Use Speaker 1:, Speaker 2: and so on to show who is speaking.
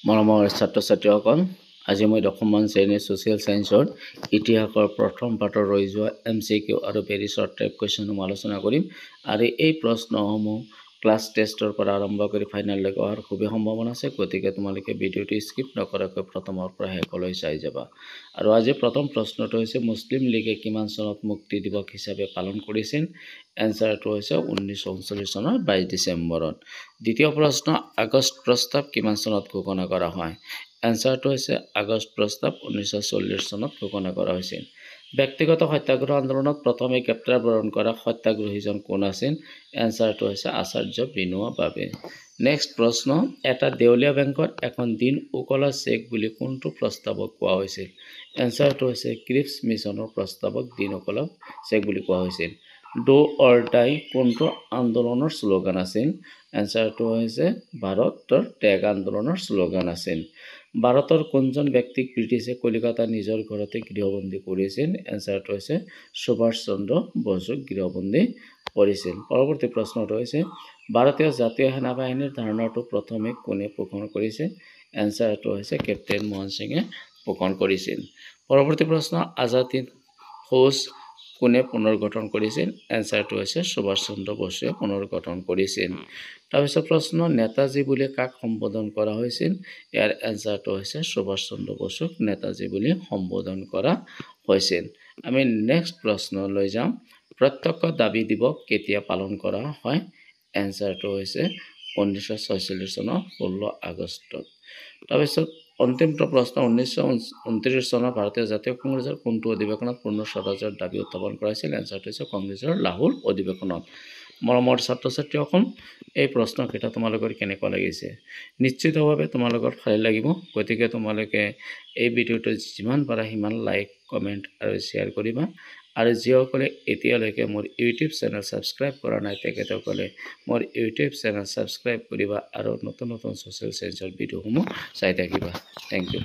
Speaker 1: মৰমৰ ছাত্ৰ-ছাত্ৰীসকল, আজি মই 10মান শ্ৰেণীৰ ছ'চিয়েল ছায়েন্সৰ ইতিহাসৰ প্ৰথম পাঠৰ ৰৈ যোৱা MCQ আৰু ভেৰি শ্বৰ্ট টাইপ কুৱেশ্যনসমূহ আলোচনা কৰিম। আৰু এই প্ৰশ্নসমূহ ক্লাছ টেষ্টৰ পৰা আৰম্ভ কৰি ফাইনেললৈকে অহাৰ খুবেই সম্ভাৱনা আছে। গতিকে তোমালোকে ভিডিঅ'টো স্কিপ নকৰাকৈ প্ৰথমৰ পৰা শেষলৈ চাই যাবা। আৰু আজি প্ৰথম প্ৰশ্নটো হৈছে মুছলিম লীগে কিমান চনত মুক্তি দিৱস হিচাপে পালন কৰিছিল? এনচাৰটো হৈছে 1939 চনৰ 22 ডিচেম্বৰত। দ্বিতীয় প্ৰশ্ন, আগষ্ট প্ৰস্তাৱ কিমান চনত ঘোষণা কৰা হয়? এনচাৰটো হৈছে আগষ্ট প্ৰস্তাৱ 1940 চনত ঘোষণা কৰা হৈছিল। ব্যক্তিগত সত্যাগ্ৰহ আন্দোলনত প্ৰথমে গ্ৰেপ্তাৰ বৰণ কৰা সত্যাগ্ৰহীজন কোন আছিল? এনচাৰটো হৈছে আচাৰ্য বিনোৱা ভাবে। নেক্সট প্ৰশ্ন, এটা দেউলীয়া বেংকৰ এখন দিন উকলা চেক বুলি কোনটো প্ৰস্তাৱক কোৱা হৈছিল? এনচাৰটো হৈছে ক্ৰিপছ মিছনৰ প্ৰস্তাৱক দিন উকলা চেক বুলি কোৱা হৈছিল। ডু অৰ ডাই কোনটো আন্দোলনৰ শ্লোগান আছিল? এনচাৰটো হৈছে ভাৰতৰ ত্যাগ আন্দোলনৰ শ্লোগান আছিল। ভাৰতৰ কোনজন ব্যক্তিক ব্ৰিটিছে কলিকতা নিজৰ ঘৰতে গৃহবন্দী কৰিছিল? এনচাৰটো হৈছে সুভাষ চন্দ্ৰ বসুক গৃহবন্দী কৰিছিল। পৰৱৰ্তী প্ৰশ্নটো হৈছে ভাৰতীয় জাতীয় সেনাবাহিনীৰ ধাৰণাটো প্ৰথমে কোনে পোষণ কৰিছিল? এনচাৰটো হৈছে কেপ্টেইন মোহন সিঙে পোষণ কৰিছিল। পৰৱৰ্তী প্ৰশ্ন, আজাদ হিন্দ ফৌজ কোনে পুনৰ্গঠন কৰিছিল? এনচাৰটো হৈছে সুভাষ চন্দ্ৰ বসুৱে পুনৰ্গঠন কৰিছিল। তাৰপিছত প্ৰশ্ন, নেতাজী বুলি কাক সম্বোধন কৰা হৈছিল? ইয়াৰ এনচাৰটো হৈছে সুভাষ চন্দ্ৰ বসুক নেতাজী বুলি সম্বোধন কৰা হৈছিল। আমি নেক্সট প্ৰশ্ন লৈ যাম, প্ৰত্যক্ষ দাবী দিৱস কেতিয়া পালন কৰা হয়? এনচাৰটো হৈছে 1946 চনৰ 16 আগষ্টত। তাৰপিছত অন্তিমটো প্ৰশ্ন, 1929 চনৰ ভাৰতীয় জাতীয় কংগ্ৰেছৰ কোনটো অধিৱেশনত পূৰ্ণ স্বৰাজৰ দাবী উত্থাপন কৰা হৈছিল? এনচাৰটো হৈছে কংগ্ৰেছৰ লাহোৰ অধিৱেশনত। মৰমৰ ছাত্ৰ-ছাত্ৰীসকল, এই প্ৰশ্নকেইটা তোমালোকৰ কেনেকুৱা লাগিছে? নিশ্চিতভাৱে তোমালোকৰ ভালে লাগিব। গতিকে তোমালোকে এই ভিডিঅ'টো যিমান পাৰা সিমান লাইক, কমেণ্ট আৰু শ্বেয়াৰ কৰিবা। আৰু যিসকলে এতিয়ালৈকে মোৰ ইউটিউব চেনেল ছাবস্ক্ৰাইব কৰা নাই তেখেতসকলে মোৰ ইউটিউব চেনেল ছাবস্ক্ৰাইব কৰিবা আৰু নতুন নতুন ছ'চিয়েল ছায়েন্সৰ ভিডিঅ'সমূহ চাই থাকিবা। Thank U.